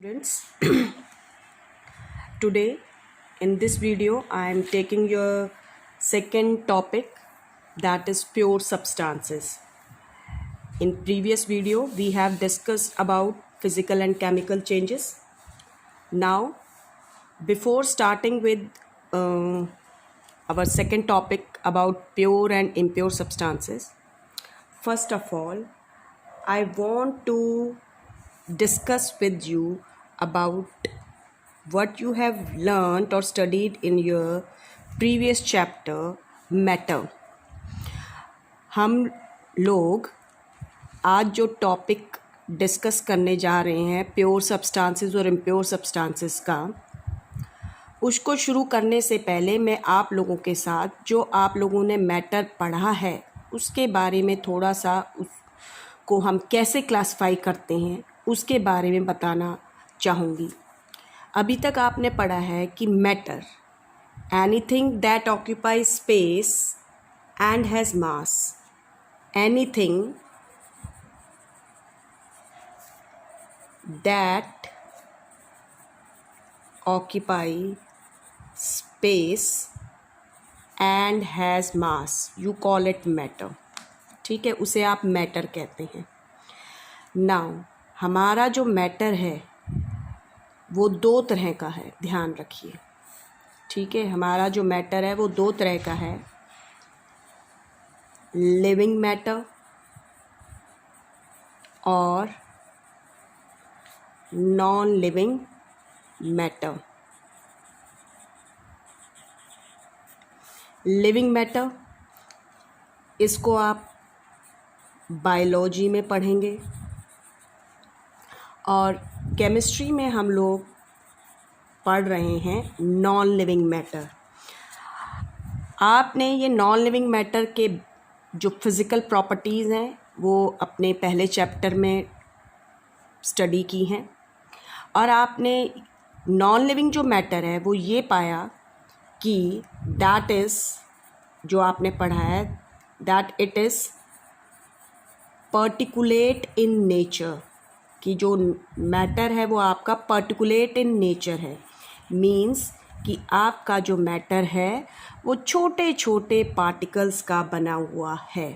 Students, today in this video I am taking your second topic, that is pure substances. In previous video we have discussed about physical and chemical changes. Now before starting with our second topic about pure and impure substances, first of all I want to discuss with you about what you have learned or studied in your previous chapter, matter. हम लोग आज जो topic discuss करने जा रहे हैं pure substances और impure substances का, उसको शुरू करने से पहले मैं आप लोगों के साथ जो आप लोगों ने मैटर पढ़ा है उसके बारे में थोड़ा सा उसको हम कैसे क्लासिफाई करते हैं उसके बारे में बताना चाहूँगी। अभी तक आपने पढ़ा है कि matter anything that occupy space and has mass, anything that occupy space and has mass, you call it matter. ठीक है, उसे आप मैटर कहते हैं। नाउ हमारा जो मैटर है वो दो तरह का है, ध्यान रखिए। ठीक है, हमारा जो मैटर है वो दो तरह का है, लिविंग मैटर और non living matter. Living matter इसको आप बायोलॉजी में पढ़ेंगे और केमिस्ट्री में हम लोग पढ़ रहे हैं नॉन लिविंग मैटर। आपने ये नॉन लिविंग मैटर के जो फिज़िकल प्रॉपर्टीज़ हैं वो अपने पहले चैप्टर में स्टडी की हैं और आपने नॉन लिविंग जो मैटर है वो ये पाया कि दैट इज़, जो आपने पढ़ा है, that it is particulate in nature, कि जो मैटर है वो आपका पर्टिकुलेट इन नेचर है। मीन्स कि आपका जो मैटर है वो छोटे छोटे पार्टिकल्स का बना हुआ है।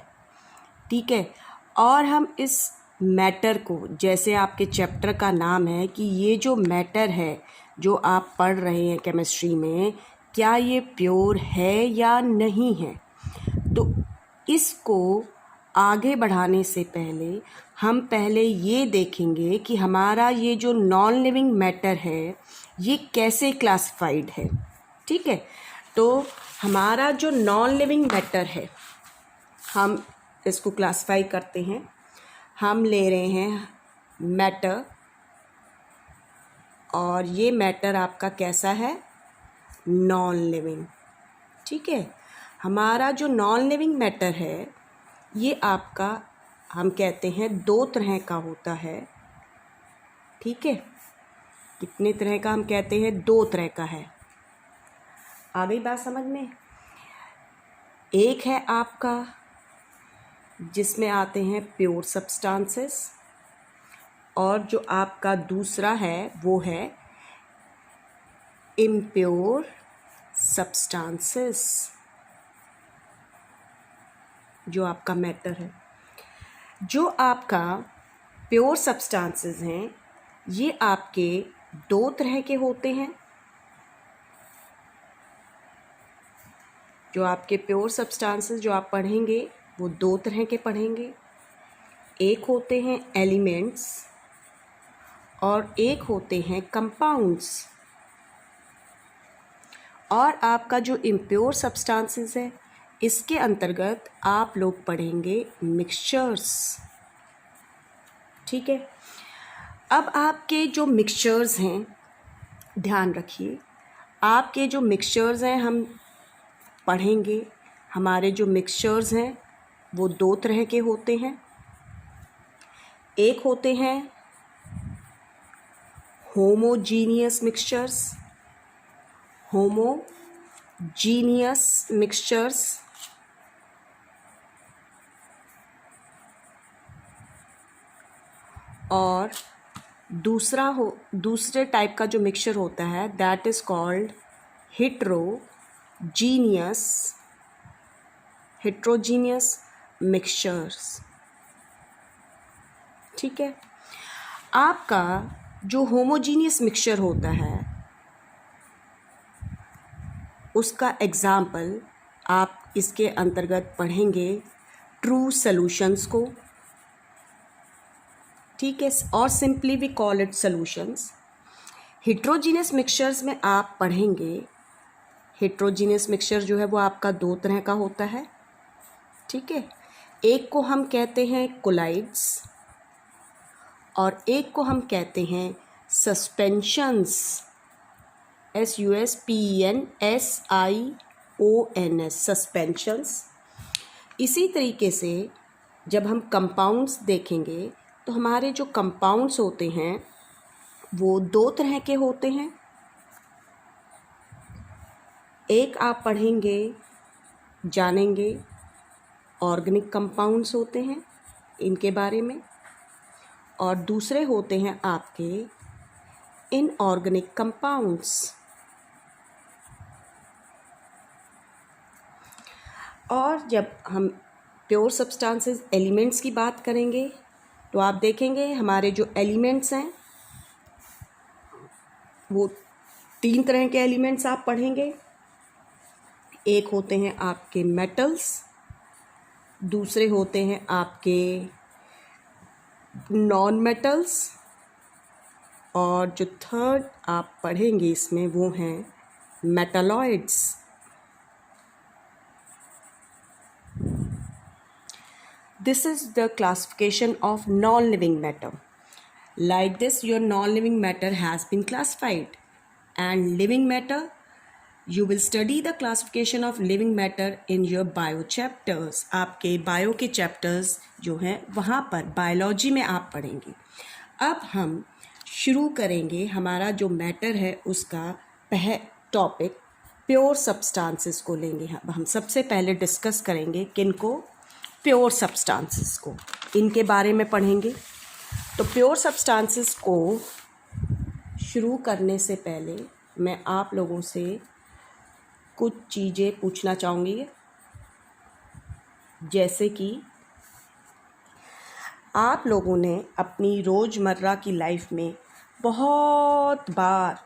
ठीक है, और हम इस मैटर को, जैसे आपके चैप्टर का नाम है कि ये जो मैटर है जो आप पढ़ रहे हैं केमिस्ट्री में, क्या ये प्योर है या नहीं है, तो इसको आगे बढ़ाने से पहले हम पहले ये देखेंगे कि हमारा ये जो नॉन लिविंग मैटर है ये कैसे क्लासिफाइड है। ठीक है, तो हमारा जो नॉन लिविंग मैटर है हम इसको क्लासिफाई करते हैं। हम ले रहे हैं मैटर और ये मैटर आपका कैसा है, नॉन लिविंग। ठीक है, हमारा जो नॉन लिविंग मैटर है ये आपका, हम कहते हैं दो तरह का होता है। ठीक है, कितने तरह का हम कहते हैं, दो तरह का है। आ गई बात समझ में? एक है आपका जिसमें आते हैं प्योर सब्सटेंसेस और जो आपका दूसरा है वो है इम्प्योर सब्सटेंसेस, जो आपका मैटर है। जो आपका प्योर सब्सटेंसेस हैं ये आपके दो तरह के होते हैं। जो आपके प्योर सब्सटेंसेस जो आप पढ़ेंगे वो दो तरह के पढ़ेंगे, एक होते हैं एलिमेंट्स और एक होते हैं कंपाउंड्स। और आपका जो इम्प्योर सब्सटेंसेस है इसके अंतर्गत आप लोग पढ़ेंगे मिक्सचर्स। ठीक है, अब आपके जो मिक्सचर्स हैं, ध्यान रखिए, आपके जो मिक्सचर्स हैं हम पढ़ेंगे। हमारे जो मिक्सचर्स हैं वो दो तरह के होते हैं। एक होते हैं होमोजीनियस मिक्सचर्स, होमोजीनियस मिक्सचर्स और दूसरे टाइप का जो मिक्सचर होता है that is called heterogeneous mixtures. ठीक है, आपका जो होमोजीनियस मिक्सचर होता है उसका एग्जाम्पल आप इसके अंतर्गत पढ़ेंगे ट्रू सॉल्यूशंस को। ठीक है, और simply we call it solutions. Heterogeneous mixtures में आप पढ़ेंगे, हेट्रोजीनियस मिक्सचर जो है वो आपका दो तरह का होता है। ठीक है, एक को हम कहते हैं कोलाइड्स और एक को हम कहते हैं सस्पेंशंस, SUSPENSIONS, सस्पेंशंस। इसी तरीके से जब हम कंपाउंड्स देखेंगे तो हमारे जो कंपाउंड्स होते हैं वो दो तरह के होते हैं। एक आप पढ़ेंगे, जानेंगे, ऑर्गेनिक कंपाउंड्स होते हैं इनके बारे में, और दूसरे होते हैं आपके इनऑर्गेनिक कंपाउंड्स। और जब हम प्योर सब्सटेंसेस एलिमेंट्स की बात करेंगे तो आप देखेंगे हमारे जो एलिमेंट्स हैं वो तीन तरह के एलिमेंट्स आप पढ़ेंगे। एक होते हैं आपके मेटल्स, दूसरे होते हैं आपके नॉन मेटल्स, और जो थर्ड आप पढ़ेंगे इसमें वो हैं metalloids. This is the classification of non-living matter. Like this, your non-living matter has been classified, and living matter, you will study the classification of living matter in your bio chapters. आपके bio के chapters जो हैं वहाँ पर biology में आप पढ़ेंगे। अब हम शुरू करेंगे हमारा जो मैटर है उसका टॉपिक प्योर सब्सटेंसेस को लेंगे। हम सबसे पहले डिस्कस करेंगे किनको, प्योर सब्सटेंसेस को, इनके बारे में पढ़ेंगे। तो प्योर सब्सटेंसेस को शुरू करने से पहले मैं आप लोगों से कुछ चीज़ें पूछना चाहूँगी, जैसे कि आप लोगों ने अपनी रोज़मर्रा की लाइफ में बहुत बार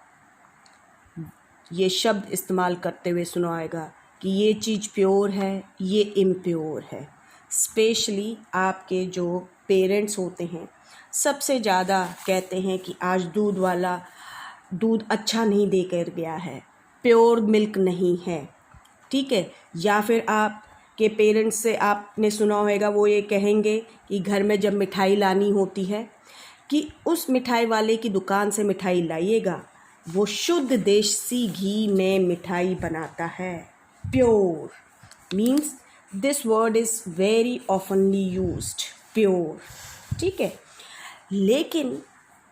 ये शब्द इस्तेमाल करते हुए सुना होगा कि ये चीज़ प्योर है, ये इम्प्योर है। स्पेशली आपके जो पेरेंट्स होते हैं सबसे ज़्यादा कहते हैं कि आज दूध वाला दूध अच्छा नहीं दे कर गया है, प्योर मिल्क नहीं है। ठीक है, या फिर आपके पेरेंट्स से आपने सुना होगा वो ये कहेंगे कि घर में जब मिठाई लानी होती है कि उस मिठाई वाले की दुकान से मिठाई लाइएगा, वो शुद्ध देसी घी में मिठाई बनाता है। Pure means this word is very ऑफनली used, pure. ठीक है, लेकिन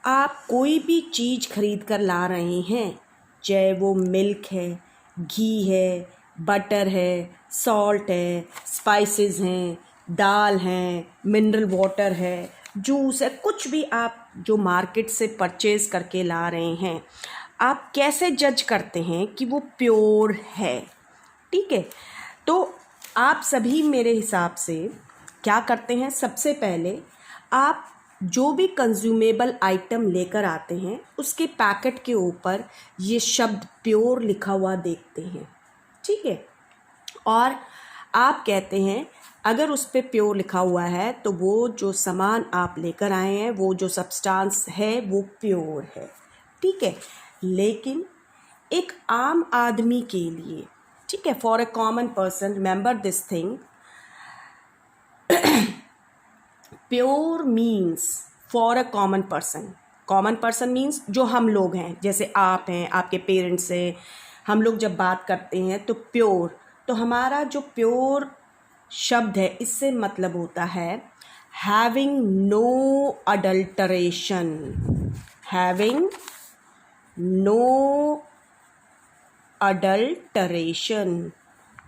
आप कोई भी चीज़ खरीद कर ला रहे हैं, चाहे वो मिल्क है, घी है, बटर है, सॉल्ट है, स्पाइसेस हैं, दाल हैं, मिनरल वाटर है, जूस है, कुछ भी आप जो मार्केट से परचेज़ करके ला रहे हैं, आप कैसे जज करते हैं कि वो प्योर है। ठीक है, तो आप सभी मेरे हिसाब से क्या करते हैं, सबसे पहले आप जो भी कंज्यूमेबल आइटम लेकर आते हैं उसके पैकेट के ऊपर ये शब्द प्योर लिखा हुआ देखते हैं। ठीक है, और आप कहते हैं अगर उस पर प्योर लिखा हुआ है तो वो जो सामान आप लेकर आए हैं, वो जो सब्सटेंस है वो प्योर है। ठीक है, लेकिन एक आम आदमी के लिए, ठीक है, for a common person, remember this thing, pure means for a common person means जो हम लोग हैं, जैसे आप हैं, आपके पेरेंट्स हैं, हम लोग जब बात करते हैं तो प्योर, तो हमारा जो प्योर शब्द है इससे मतलब होता है having no adulteration, having no adulteration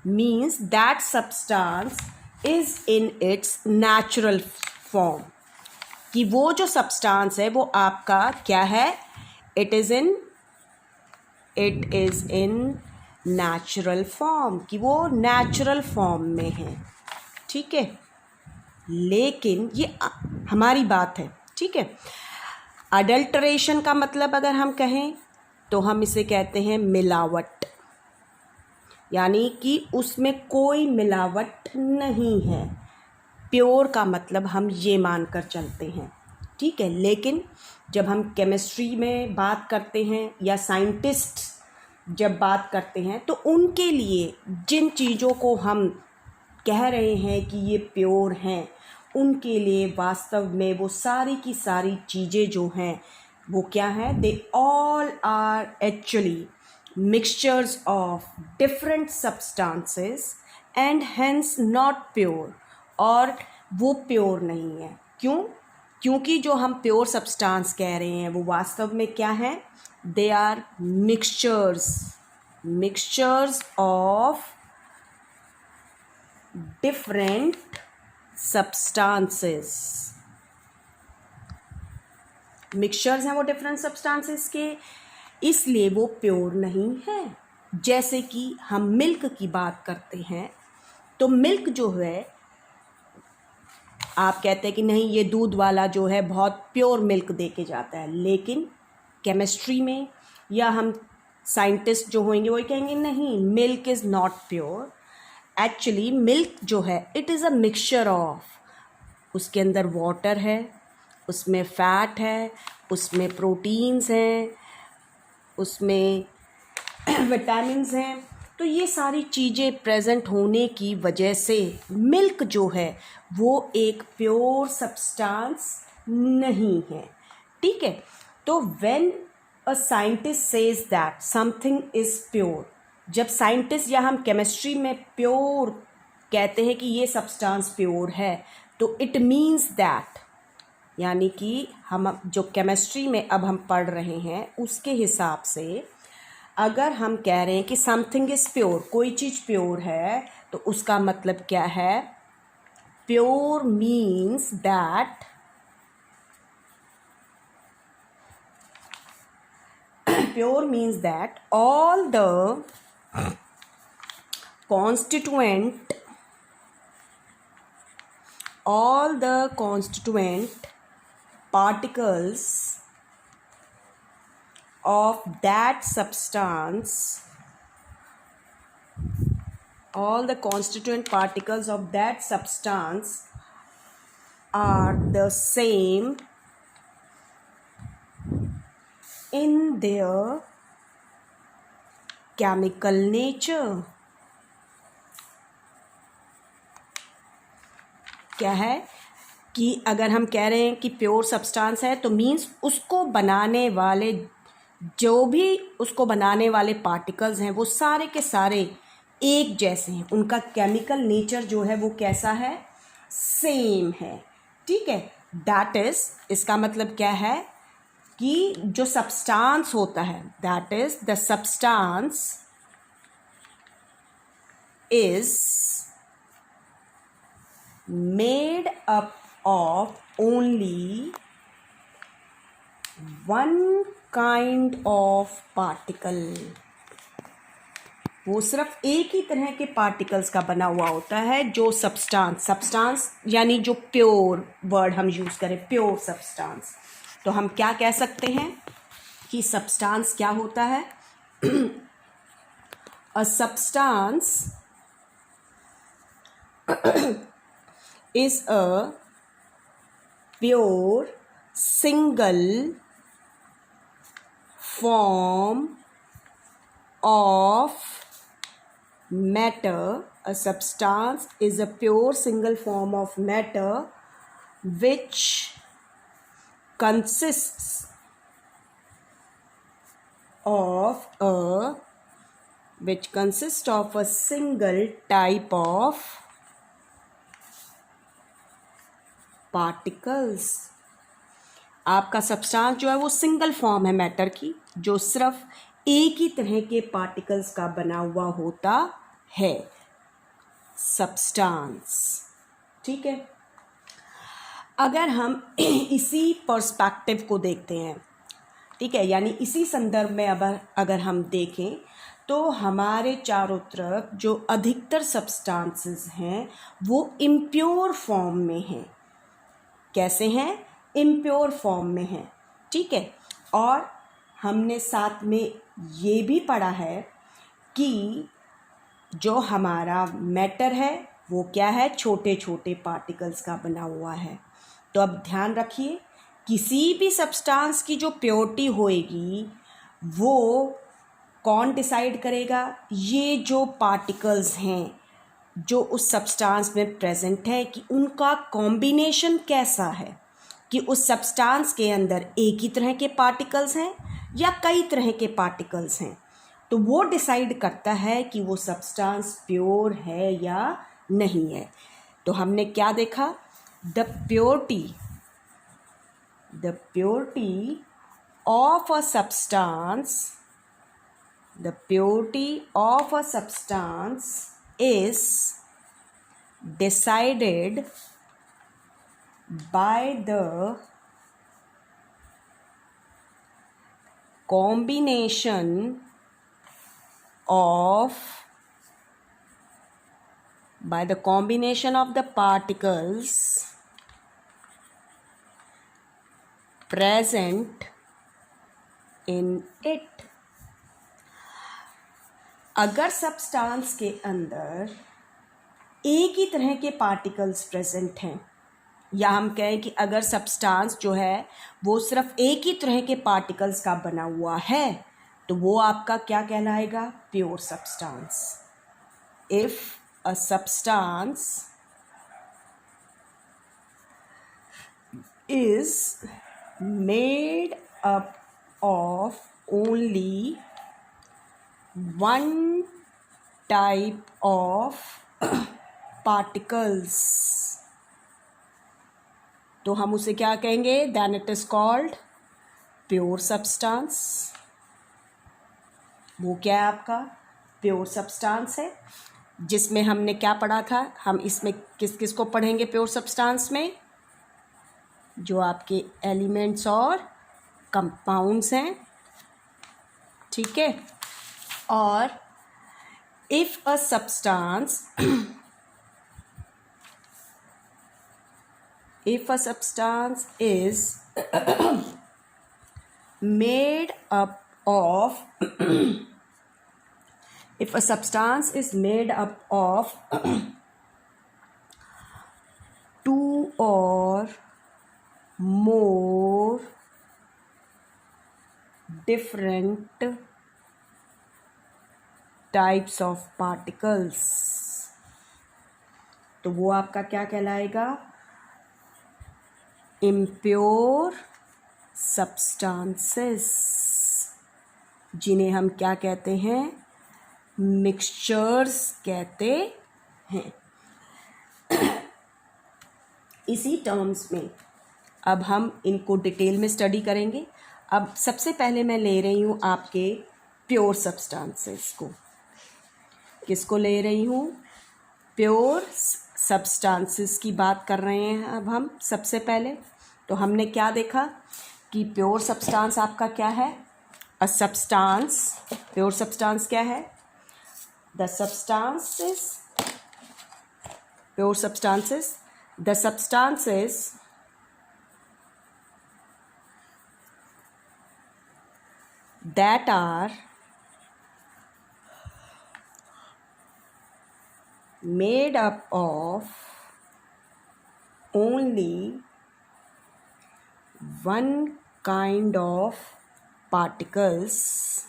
means that substance is in its natural form, कि वो जो सब्सटेंस है वो आपका क्या है, it is in natural form, कि वो नेचुरल फॉर्म में है, ठीक है। लेकिन ये हमारी बात है, ठीक है। अडल्टरेशन का मतलब अगर हम कहें तो हम इसे कहते हैं मिलावट, यानी कि उसमें कोई मिलावट नहीं है। प्योर का मतलब हम ये मानकर चलते हैं, ठीक है। लेकिन जब हम केमिस्ट्री में बात करते हैं या साइंटिस्ट जब बात करते हैं तो उनके लिए जिन चीज़ों को हम कह रहे हैं कि ये प्योर हैं, उनके लिए वास्तव में वो सारी की सारी चीज़ें जो हैं वो क्या है, they all are actually mixtures of different substances and hence not pure, और वो प्योर नहीं है। क्यों? क्योंकि जो हम प्योर सब्सटेंस कह रहे हैं वो वास्तव में क्या है, they are mixtures of different substances, mixtures हैं वो डिफरेंट सब्सटेंसेस के, इसलिए वो प्योर नहीं है। जैसे कि हम मिल्क की बात करते हैं तो मिल्क जो है आप कहते हैं कि नहीं ये दूध वाला जो है बहुत प्योर मिल्क दे के जाता है, लेकिन केमिस्ट्री में या हम साइंटिस्ट जो होंगे वो कहेंगे नहीं, milk is not pure. Actually milk जो है it is a mixture of, उसके अंदर वाटर है, उसमें फैट है, उसमें प्रोटीन्स हैं, उसमें विटामिन्स हैं, तो ये सारी चीज़ें प्रेजेंट होने की वजह से मिल्क जो है वो एक प्योर सब्सटेंस नहीं है, ठीक है। तो when a scientist says that something is pure, जब साइंटिस्ट या हम केमिस्ट्री में प्योर कहते हैं कि ये सब्सटेंस प्योर है, तो इट मीन्स दैट, यानी कि हम जो केमिस्ट्री में अब हम पढ़ रहे हैं उसके हिसाब से अगर हम कह रहे हैं कि समथिंग इज़ प्योर, कोई चीज़ प्योर है, तो उसका मतलब क्या है, pure means that pure means that all the constituent particles of that substance, all the constituent particles of that substance are the same in their chemical nature. क्या है कि अगर हम कह रहे हैं कि प्योर सब्सटेंस है तो मीन्स उसको बनाने वाले जो भी उसको बनाने वाले पार्टिकल्स हैं वो सारे के सारे एक जैसे हैं, उनका केमिकल नेचर जो है वो कैसा है, सेम है, ठीक है। दैट इज़, इसका मतलब क्या है कि जो सब्सटेंस होता है, that is the substance is made up of only one kind of particle, वो सिर्फ एक ही तरह के पार्टिकल्स का बना हुआ होता है। जो सब्सटेंस यानी जो प्योर वर्ड हम यूज़ करें, प्योर सब्सटेंस, तो हम क्या कह सकते हैं कि सब्सटेंस क्या होता है, a substance is a pure single form of matter. A substance is a pure single form of matter which consists of a single type of particles. आपका सब्सटेंस जो है वो सिंगल फॉर्म है मैटर की, जो सिर्फ एक ही तरह के पार्टिकल्स का बना हुआ होता है, सब्सटेंस, ठीक है। अगर हम इसी पर्सपेक्टिव को देखते हैं, ठीक है, यानी इसी संदर्भ में अगर हम देखें तो हमारे चारों तरफ जो अधिकतर सब्सटेंसेस हैं वो इम्प्योर फॉर्म में हैं। कैसे हैं? इम्प्योर फॉर्म में हैं, ठीक है। और हमने साथ में ये भी पढ़ा है कि जो हमारा मैटर है वो क्या है? छोटे छोटे पार्टिकल्स का बना हुआ है। तो अब ध्यान रखिए, किसी भी सब्सटेंस की जो प्योरिटी होएगी वो कौन डिसाइड करेगा? ये जो पार्टिकल्स हैं जो उस सब्सटेंस में प्रेजेंट है कि उनका कॉम्बिनेशन कैसा है, कि उस सब्सटेंस के अंदर एक ही तरह के पार्टिकल्स हैं या कई तरह के पार्टिकल्स हैं। तो वो डिसाइड करता है कि वो सब्सटेंस प्योर है या नहीं है। तो हमने क्या देखा? The purity of a substance is decided by the combination of the particles present in it। अगर सब्सटेंस के अंदर एक ही तरह के पार्टिकल्स प्रेजेंट हैं, या हम कहें कि अगर सब्सटेंस जो है वो सिर्फ एक ही तरह के पार्टिकल्स का बना हुआ है, तो वो आपका क्या कहलाएगा? Pure substance. If a substance is made up of only one type of particles, तो हम उसे क्या कहेंगे? Then it is called pure substance। वो क्या है? आपका प्योर सब्सटेंस है। जिसमें हमने क्या पढ़ा था? हम इसमें किस किस को पढ़ेंगे प्योर सब्सटेंस में? जो आपके एलिमेंट्स और कंपाउंड्स हैं, ठीक है। और if a substance is made up of two or more different types of particles, तो वो आपका क्या कहलाएगा? इम्प्योर सब्सटेंसेस, जिन्हें हम क्या कहते हैं? मिक्सचर्स कहते हैं। इसी टर्म्स में अब हम इनको डिटेल में स्टडी करेंगे। अब सबसे पहले मैं ले रही हूँ आपके प्योर सब्सटेंसेस को। किसको ले रही हूँ? प्योर सब्सटेंसेस की बात कर रहे हैं अब हम। सबसे पहले तो हमने क्या देखा कि प्योर सब्सटेंस आपका क्या है? अ सब्सटेंस, प्योर सब्सटेंस क्या है? The substances that are made up of only one kind of particles.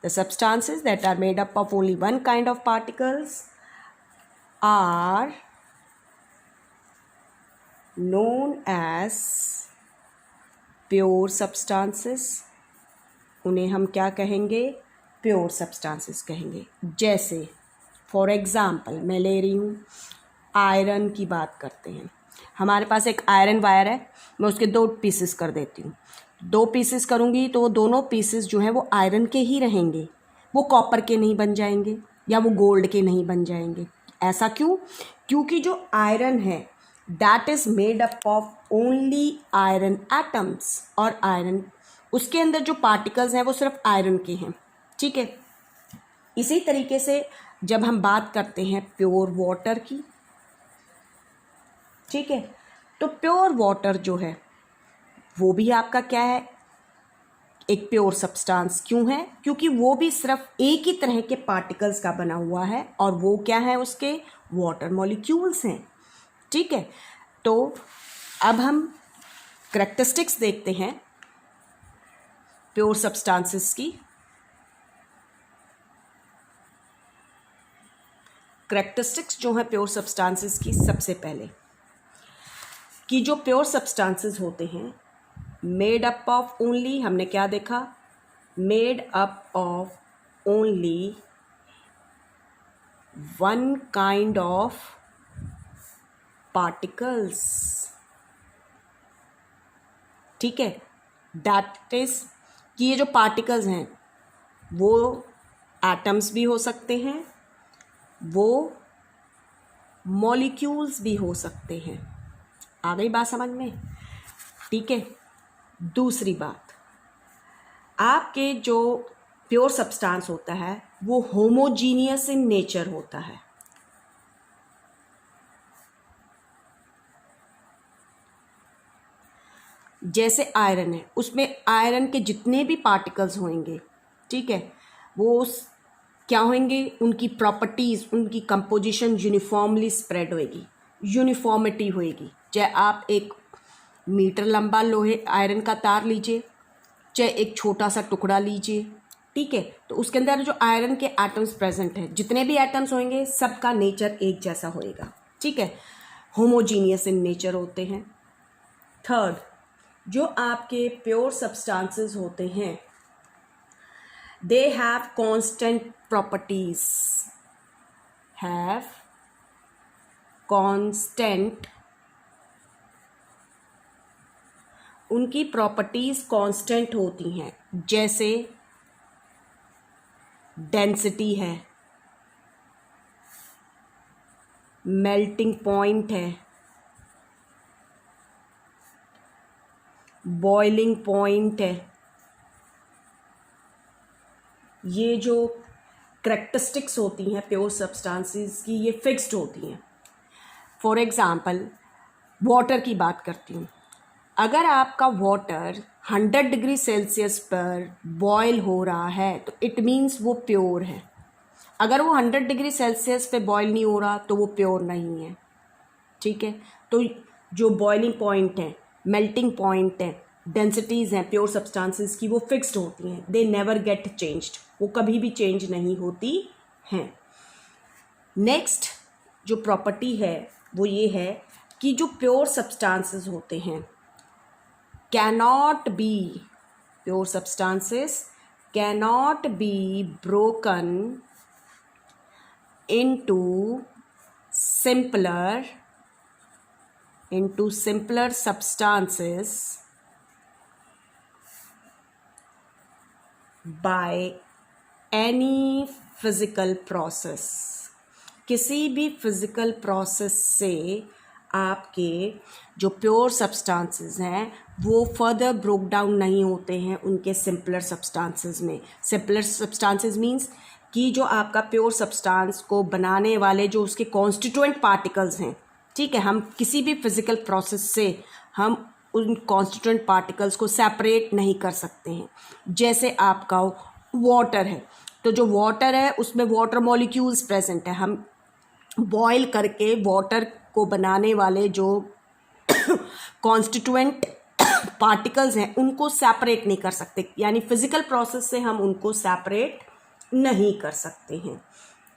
The substances that are made up of only one kind of particles are known as pure substances। उन्हें हम क्या कहेंगे? Pure substances कहेंगे। जैसे for example मैं ले रही हूँ आयरन की बात करते हैं। हमारे पास एक आयरन वायर है, मैं उसके 2 पीसेस कर देती हूँ। 2 पीसेस करूँगी तो वो दोनों पीसेस जो हैं वो आयरन के ही रहेंगे, वो कॉपर के नहीं बन जाएंगे या वो गोल्ड के नहीं बन जाएंगे। ऐसा क्यों? क्योंकि जो आयरन है that is made up of only iron atoms, और आयरन, उसके अंदर जो पार्टिकल्स हैं वो सिर्फ आयरन के हैं, ठीक है। इसी तरीके से जब हम बात करते हैं प्योर वाटर की, ठीक है, तो प्योर वाटर जो है वो भी आपका क्या है, एक प्योर सब्सटेंस। क्यों है? क्योंकि वो भी सिर्फ एक ही तरह के पार्टिकल्स का बना हुआ है, और वो क्या है, उसके वाटर मॉलिक्यूल्स हैं, ठीक है। तो अब हम करैक्टरिस्टिक्स देखते हैं प्योर सब्सटेंसेस की। करैक्टरिस्टिक्स जो है प्योर सब्सटेंसेस की, सबसे पहले कि जो प्योर सब्सटेंसेस होते हैं मेड अप ऑफ ओनली, हमने क्या देखा, made up of only one kind of particles, ठीक है। दैट इज कि ये जो पार्टिकल्स हैं वो एटम्स भी हो सकते हैं, वो मॉलिक्यूल्स भी हो सकते हैं। आ गई बात समझ में? ठीक है। दूसरी बात, आपके जो प्योर सब्सटेंस होता है वो होमोजीनियस इन नेचर होता है। जैसे आयरन है, उसमें आयरन के जितने भी पार्टिकल्स होंगे, ठीक है, वो क्या होंगे, उनकी प्रॉपर्टीज़, उनकी कंपोजिशन यूनिफॉर्मली स्प्रेड होएगी, यूनिफॉर्मिटी होएगी। चाहे आप एक मीटर लंबा लोहे आयरन का तार लीजिए, चाहे एक छोटा सा टुकड़ा लीजिए, ठीक है, तो उसके अंदर जो आयरन के एटम्स प्रेजेंट हैं, जितने भी एटम्स होंगे सबका नेचर एक जैसा होएगा, ठीक है, होमोजीनियस इन नेचर होते हैं। थर्ड, जो आपके प्योर सब्सटेंसेस होते हैं they have constant properties, have constant, उनकी प्रॉपर्टीज कांस्टेंट होती हैं। जैसे डेंसिटी है, मेल्टिंग पॉइंट है, बॉइलिंग पॉइंट है। ये जो करैक्टरिस्टिक्स होती हैं प्योर सब्सटेंसेस की, ये फिक्स्ड होती हैं। फॉर एग्जांपल वाटर की बात करती हूँ। अगर आपका वाटर 100 डिग्री सेल्सियस पर बॉयल हो रहा है तो इट मीन्स वो प्योर है। अगर वो 100 डिग्री सेल्सियस पे बॉयल नहीं हो रहा तो वो प्योर नहीं है, ठीक है। तो जो बॉइलिंग पॉइंट है, मेल्टिंग पॉइंट है, डेंसिटीज़ हैं प्योर सब्सटेंसेस की, वो फिक्स्ड होती हैं, दे नेवर गेट चेंज्ड, वो कभी भी चेंज नहीं होती हैं। नेक्स्ट जो प्रॉपर्टी है वो ये है कि जो प्योर सब्सटेंसेस होते हैं cannot be, pure substances cannot be broken into simpler substances by any physical process। किसी भी फिजिकल प्रोसेस से आपके जो प्योर सब्सटेंसेस हैं वो फर्दर ब्रोक डाउन नहीं होते हैं उनके सिंपलर सब्सटेंसेस में। सिंपलर सब्सटेंसेस मींस कि जो आपका प्योर सब्सटेंस को बनाने वाले जो उसके कॉन्स्टिट्यूएंट पार्टिकल्स हैं, ठीक है, हम किसी भी फिजिकल प्रोसेस से हम उन कॉन्स्टिट्यूएंट पार्टिकल्स को सेपरेट नहीं कर सकते हैं। जैसे आपका वाटर है, तो जो वाटर है उसमें वाटर मॉलिक्यूल्स प्रेजेंट है, हम बॉयल करके वाटर को बनाने वाले जो कॉन्स्टिट्यूएंट पार्टिकल्स हैं उनको सेपरेट नहीं कर सकते, यानी फिजिकल प्रोसेस से हम उनको सेपरेट नहीं कर सकते हैं,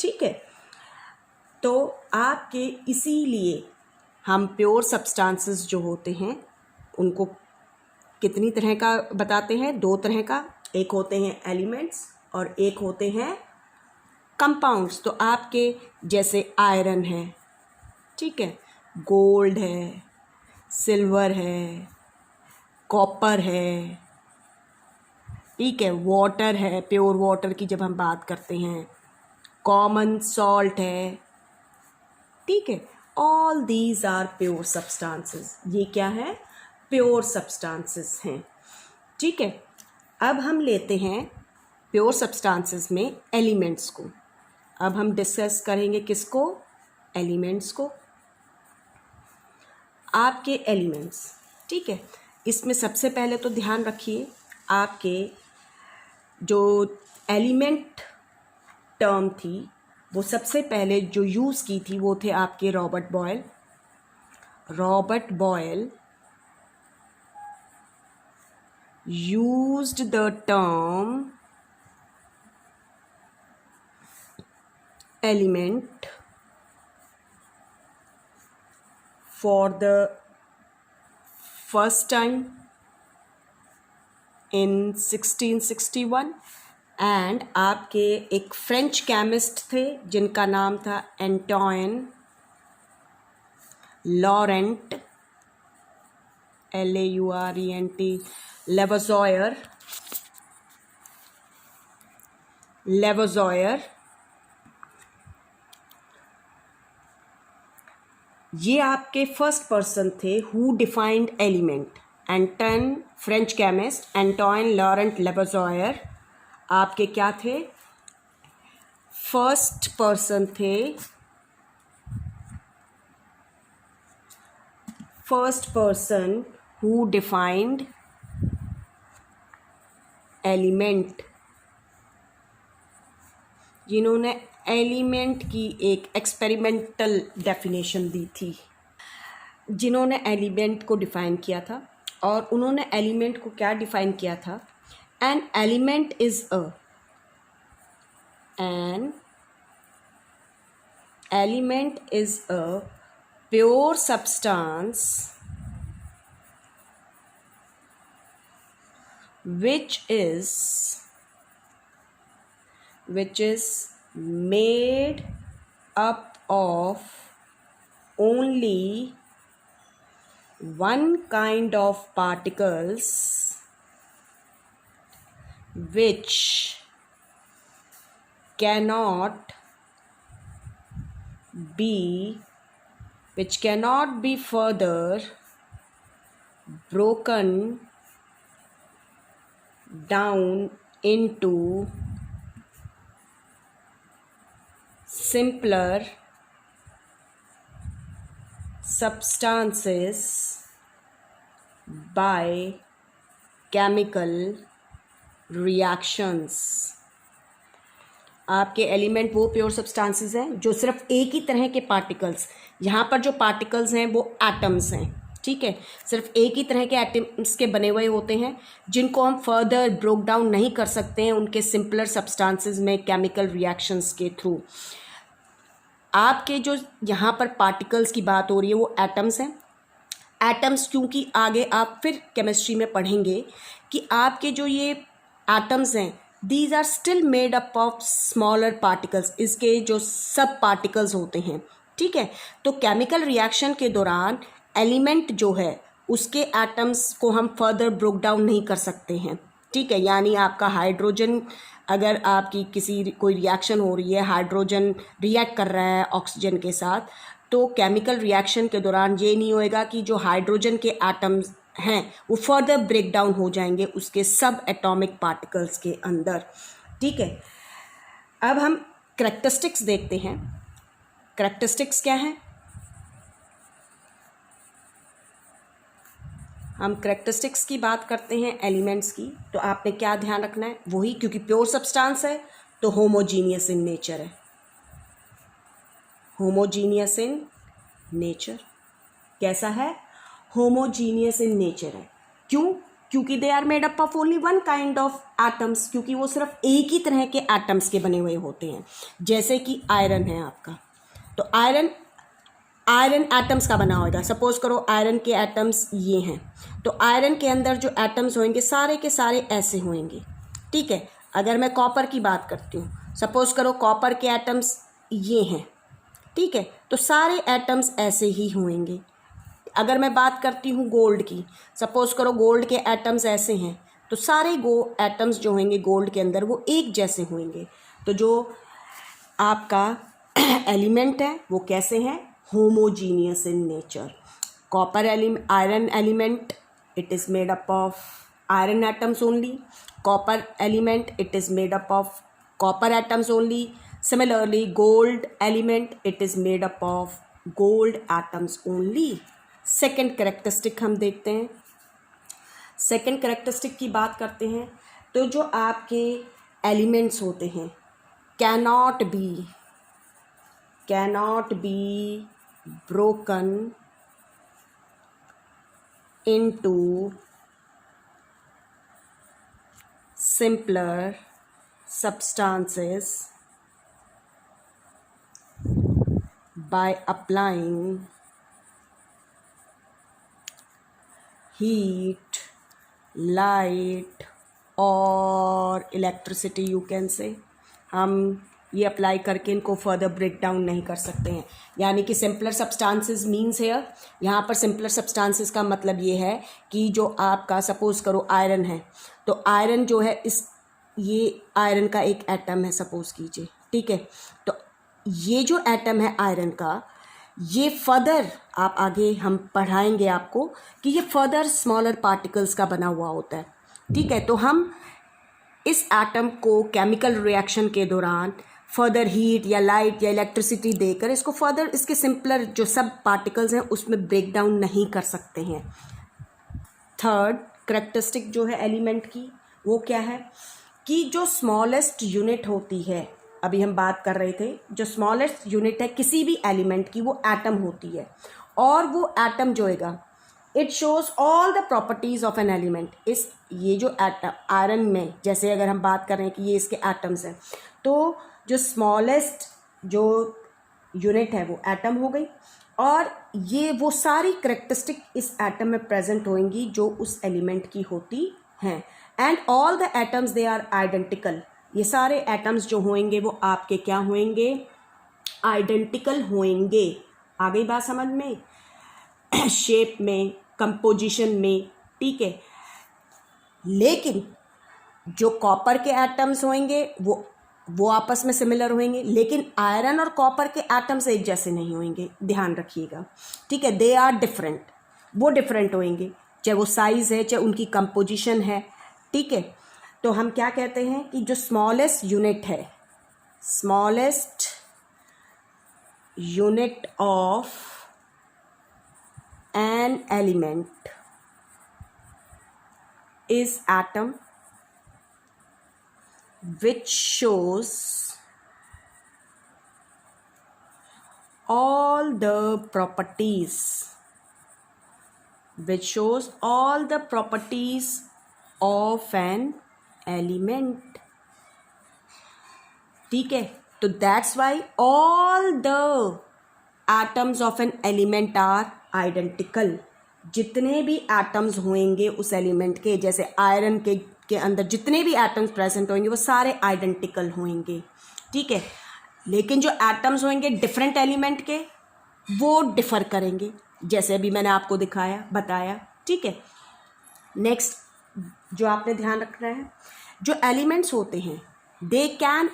ठीक है। तो आपके इसीलिए हम प्योर सब्सटेंसेस जो होते हैं उनको कितनी तरह का बताते हैं, 2 तरह का, एक होते हैं एलिमेंट्स और एक होते हैं कंपाउंड्स। तो आपके जैसे आयरन है, ठीक है, गोल्ड है, सिल्वर है, कॉपर है, ठीक है, वाटर है, प्योर वाटर की जब हम बात करते हैं, कॉमन सॉल्ट है, ठीक है, all these are pure substances. ये क्या है? प्योर सब्सटेंसेस हैं। ठीक है, अब हम लेते हैं प्योर सब्सटेंसेस में एलिमेंट्स को। अब हम डिस्कस करेंगे किसको? एलिमेंट्स को। आपके एलिमेंट्स, ठीक है, इसमें सबसे पहले तो ध्यान रखिए आपके जो एलिमेंट टर्म थी वो सबसे पहले जो यूज़ की थी वो थे आपके Robert Boyle. Robert Boyle used the term element for the first time in 1661 and आपके एक फ्रेंच केमिस्ट थे जिनका नाम था एंटोइन लॉरेंट LAURENT लेवोज़ायर। ये आपके फर्स्ट पर्सन थे who defined element. Antoine French chemist Antoine Laurent Lavoisier आपके क्या थे? फर्स्ट पर्सन थे, first person who defined element, जिन्होंने एलिमेंट की एक एक्सपेरिमेंटल डेफिनेशन दी थी, जिन्होंने एलिमेंट को डिफाइन किया था। और उन्होंने एलिमेंट को क्या डिफाइन किया था? An element is a pure substance which is made up of only one kind of particles which cannot be further broken down into simpler substances by chemical reactions। आपके element वो pure substances हैं जो सिर्फ एक ही तरह के particles, यहाँ पर जो पार्टिकल्स हैं वो एटम्स हैं, ठीक है, सिर्फ एक ही तरह के एटम्स के बने हुए होते हैं जिनको हम फर्दर ब्रोक डाउन नहीं कर सकते हैं उनके सिंपलर सब्सटेंसेस में केमिकल रिएक्शंस के थ्रू। आपके जो यहाँ पर पार्टिकल्स की बात हो रही है वो एटम्स हैं। एटम्स क्योंकि आगे आप फिर केमिस्ट्री में पढ़ेंगे कि आपके जो ये एटम्स हैं these are still made up of smaller particles, इसके जो सब पार्टिकल्स होते हैं, ठीक है। तो केमिकल रिएक्शन के दौरान एलिमेंट जो है उसके एटम्स को हम फर्दर ब्रोक डाउन नहीं कर सकते हैं, ठीक है। यानी आपका हाइड्रोजन, अगर आपकी कोई रिएक्शन हो रही है, हाइड्रोजन रिएक्ट कर रहा है ऑक्सीजन के साथ, तो केमिकल रिएक्शन के दौरान ये नहीं होएगा कि जो हाइड्रोजन के एटम्स हैं वो फर्दर ब्रेक डाउन हो जाएंगे उसके सब एटॉमिक पार्टिकल्स के अंदर, ठीक है। अब हम करैक्टरिस्टिक्स देखते हैं। करैक्टरिस्टिक्स क्या हैं? हम करैक्टरिस्टिक्स की बात करते हैं एलिमेंट्स की, तो आपने क्या ध्यान रखना है? वही, क्योंकि प्योर सब्सटेंस है तो होमोजीनियस इन नेचर है। होमोजीनियस इन नेचर कैसा है? होमोजीनियस इन नेचर है। क्यों? क्योंकि they are made up of only one kind of atoms, क्योंकि वो सिर्फ एक ही तरह के एटम्स के बने हुए होते हैं। जैसे कि आयरन है आपका, तो आयरन एटम्स का बना होगा। सपोज करो आयरन के एटम्स ये हैं, तो आयरन के अंदर जो एटम्स होंगे सारे के सारे ऐसे होंगे, ठीक है। अगर मैं कॉपर की बात करती हूँ, सपोज करो कॉपर के एटम्स ये हैं, ठीक है, तो सारे एटम्स ऐसे ही होंगे। अगर मैं बात करती हूँ गोल्ड की, सपोज करो गोल्ड के एटम्स ऐसे हैं, तो सारे एटम्स जो होंगे गोल्ड के अंदर वो एक जैसे होंगे। तो जो आपका एलिमेंट है वो कैसे हैं? homogeneous in nature. Iron element, it is made up of iron atoms only. Copper element, it is made up of copper atoms only. Similarly, gold element, it is made up of gold atoms only. Second characteristic हम देखते हैं. Second characteristic की बात करते हैं तो जो आपके एलिमेंट्स होते हैं cannot be broken into simpler substances by applying heat, light और इलेक्ट्रिसिटी यू कैन से. हम ये अप्लाई करके इनको फर्दर ब्रेक डाउन नहीं कर सकते हैं. यानी कि सिंपलर सब्सटेंसेस मीन्स हेयर, यहाँ पर सिंपलर सब्सटेंसेस का मतलब ये है कि जो आपका सपोज करो आयरन है, तो आयरन जो है ये आयरन का एक एटम है सपोज कीजिए, ठीक है. तो ये जो एटम है आयरन का, ये फर्दर आप आगे हम पढ़ाएंगे आपको कि ये फर्दर स्मॉलर पार्टिकल्स का बना हुआ होता है, ठीक है. तो हम इस एटम को केमिकल रिएक्शन के दौरान फर्दर हीट या लाइट या इलेक्ट्रिसिटी देकर इसको फर्दर इसके सिंपलर जो सब पार्टिकल्स हैं उसमें ब्रेक डाउन नहीं कर सकते हैं. थर्ड करेक्टरिस्टिक जो है एलिमेंट की वो क्या है कि जो स्मॉलेस्ट यूनिट होती है, अभी हम बात कर रहे थे, जो स्मॉलेस्ट यूनिट है किसी भी एलिमेंट की वो एटम होती है. और वो एटम जो है it shows all the properties of an element. ये जो एटम आयरन में जैसे अगर हम बात कर रहे हैं कि ये इसके एटम्स हैं, तो जो स्मॉलेस्ट जो यूनिट है वो एटम हो गई और ये वो सारी करेक्टरिस्टिक इस एटम में प्रेजेंट होंगी जो उस एलिमेंट की होती हैं. And all the atoms they are identical. ये सारे एटम्स जो होंगे वो आपके क्या होंगे, आइडेंटिकल होंगे. आ गई बात समझ में, शेप में, कंपोजिशन में, ठीक है. लेकिन जो कॉपर के एटम्स होंगे वो आपस में सिमिलर होंगे, लेकिन आयरन और कॉपर के एटम्स एक जैसे नहीं होंगे, ध्यान रखिएगा, ठीक है. दे आर डिफरेंट, वो डिफरेंट होंगे, चाहे वो साइज है चाहे उनकी कंपोजिशन है, ठीक है. तो हम क्या कहते हैं कि जो स्मॉलेस्ट यूनिट है, smallest unit of an element is atom, which shows all the properties, of an element, ठीक है. तो that's why all the atoms of an element are identical. जितने भी एटम्स होंगे उस एलिमेंट के, जैसे आयरन के अंदर जितने भी एटम्स प्रेजेंट होंगे वो सारे आइडेंटिकल होंगे, ठीक है. लेकिन जो एटम्स होंगे डिफरेंट एलिमेंट के वो डिफर करेंगे, जैसे अभी मैंने आपको बताया, ठीक है. नेक्स्ट जो आपने ध्यान रखना है, जो एलिमेंट्स होते हैं they can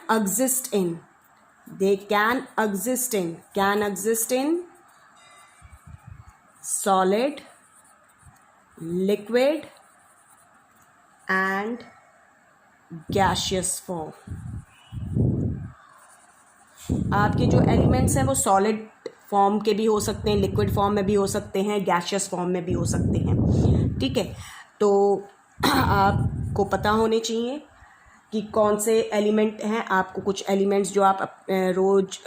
exist in solid, liquid and gaseous form. आपके जो एलिमेंट्स हैं वो सॉलिड फॉर्म के भी हो सकते हैं, लिक्विड फॉर्म में भी हो सकते हैं, गैसियस फॉर्म में भी हो सकते हैं, ठीक है. तो आपको पता होने चाहिए कि कौन से एलिमेंट हैं. आपको कुछ एलिमेंट्स जो आप रोज़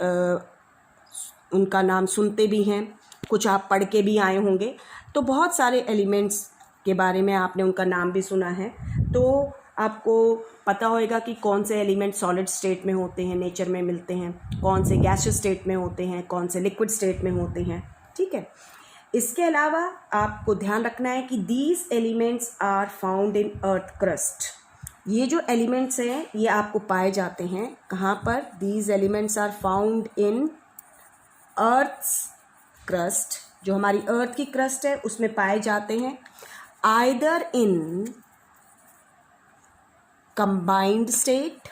उनका नाम सुनते भी हैं, कुछ आप पढ़ के भी आए होंगे, तो बहुत सारे एलिमेंट्स के बारे में आपने उनका नाम भी सुना है. तो आपको पता होएगा कि कौन से एलिमेंट सॉलिड स्टेट में होते हैं, नेचर में मिलते हैं, कौन से गैसियस स्टेट में होते हैं, कौन से लिक्विड स्टेट में होते हैं, ठीक है. इसके अलावा आपको ध्यान रखना है कि these elements are found in earth crust. ये जो एलिमेंट्स हैं ये आपको पाए जाते हैं कहाँ पर, these elements are found in earth's crust. जो हमारी अर्थ की क्रस्ट है उसमें पाए जाते हैं. आइदर इन combined state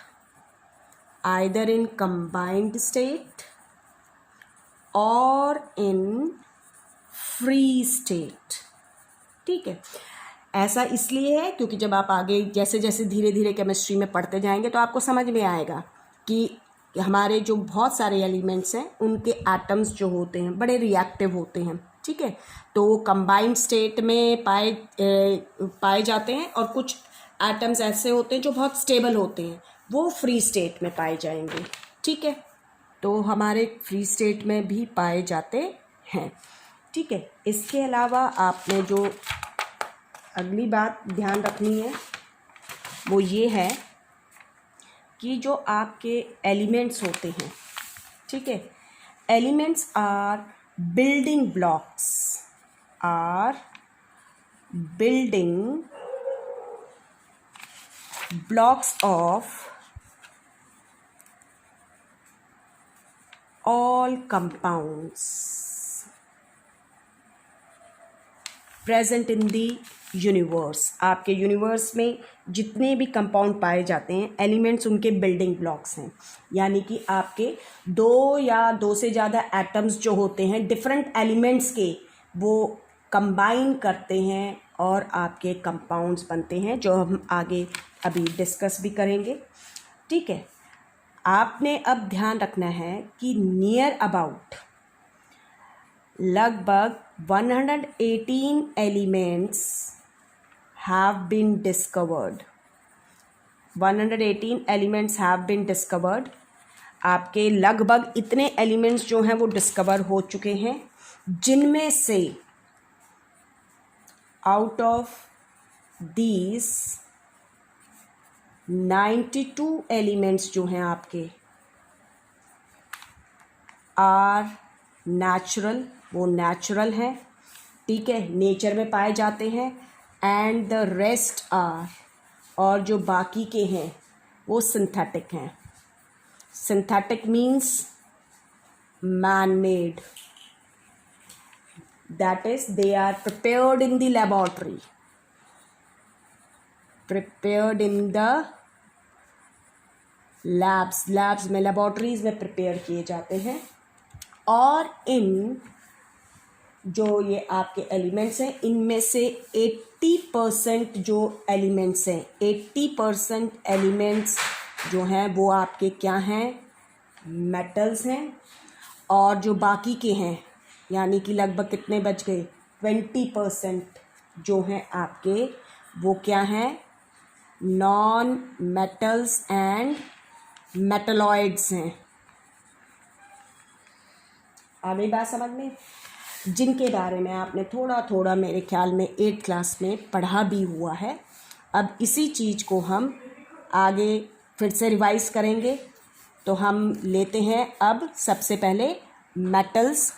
और इन फ्री स्टेट। ठीक है, ऐसा इसलिए है क्योंकि जब आप आगे जैसे जैसे धीरे धीरे केमिस्ट्री में पढ़ते जाएंगे तो आपको समझ में आएगा कि हमारे जो बहुत सारे एलिमेंट्स हैं उनके एटम्स जो होते हैं बड़े रिएक्टिव होते हैं। ठीक है, तो वो कंबाइंड स्टेट में पाए जाते हैं और कुछ एटम्स ऐसे होते हैं जो बहुत स्टेबल होते हैं, वो फ्री स्टेट में पाए जाएंगे। ठीक है, तो हमारे फ्री स्टेट में भी पाए जाते हैं। ठीक है, इसके अलावा आपने जो अगली बात ध्यान रखनी है वो ये है कि जो आपके एलिमेंट्स होते हैं, ठीक है, elements are building blocks of all compounds present in the universe। आपके यूनिवर्स में जितने भी कंपाउंड पाए जाते हैं एलिमेंट्स उनके बिल्डिंग ब्लॉक्स हैं, यानी कि आपके दो या दो से ज़्यादा एटम्स जो होते हैं डिफरेंट एलिमेंट्स के, वो कंबाइन करते हैं और आपके कंपाउंड्स बनते हैं, जो हम आगे अभी डिस्कस भी करेंगे। ठीक है, आपने अब ध्यान रखना है कि नियर अबाउट लगभग 118 elements have been discovered. 118 elements have been discovered. आपके लगभग इतने एलिमेंट्स जो हैं वो डिस्कवर हो चुके हैं, जिनमें से आउट ऑफ दीज 92 एलिमेंट्स जो हैं आपके आर नेचुरल, वो नेचुरल हैं। ठीक है, नेचर में पाए जाते हैं। एंड द रेस्ट आर, और जो बाकी के हैं वो सिंथेटिक हैं। Synthetic means man made, that is they are prepared in the laboratory, prepared in the labs में, लेबोरेटरीज में प्रिपेयर किए जाते हैं। और इन जो ये आपके एलिमेंट्स हैं, इनमें से 80% जो एलिमेंट्स हैं, 80% एलिमेंट्स जो हैं वो आपके क्या हैं, मेटल्स हैं। और जो बाकी के हैं, यानी कि लगभग कितने बच गए, 20% जो हैं आपके, वो क्या हैं, नॉन मेटल्स एंड मेटलॉइड्स हैं। आ गई बात समझ में, जिनके बारे में आपने थोड़ा थोड़ा मेरे ख्याल में 8th क्लास में पढ़ा भी हुआ है। अब इसी चीज़ को हम आगे फिर से रिवाइज करेंगे। तो हम लेते हैं अब सबसे पहले मेटल्स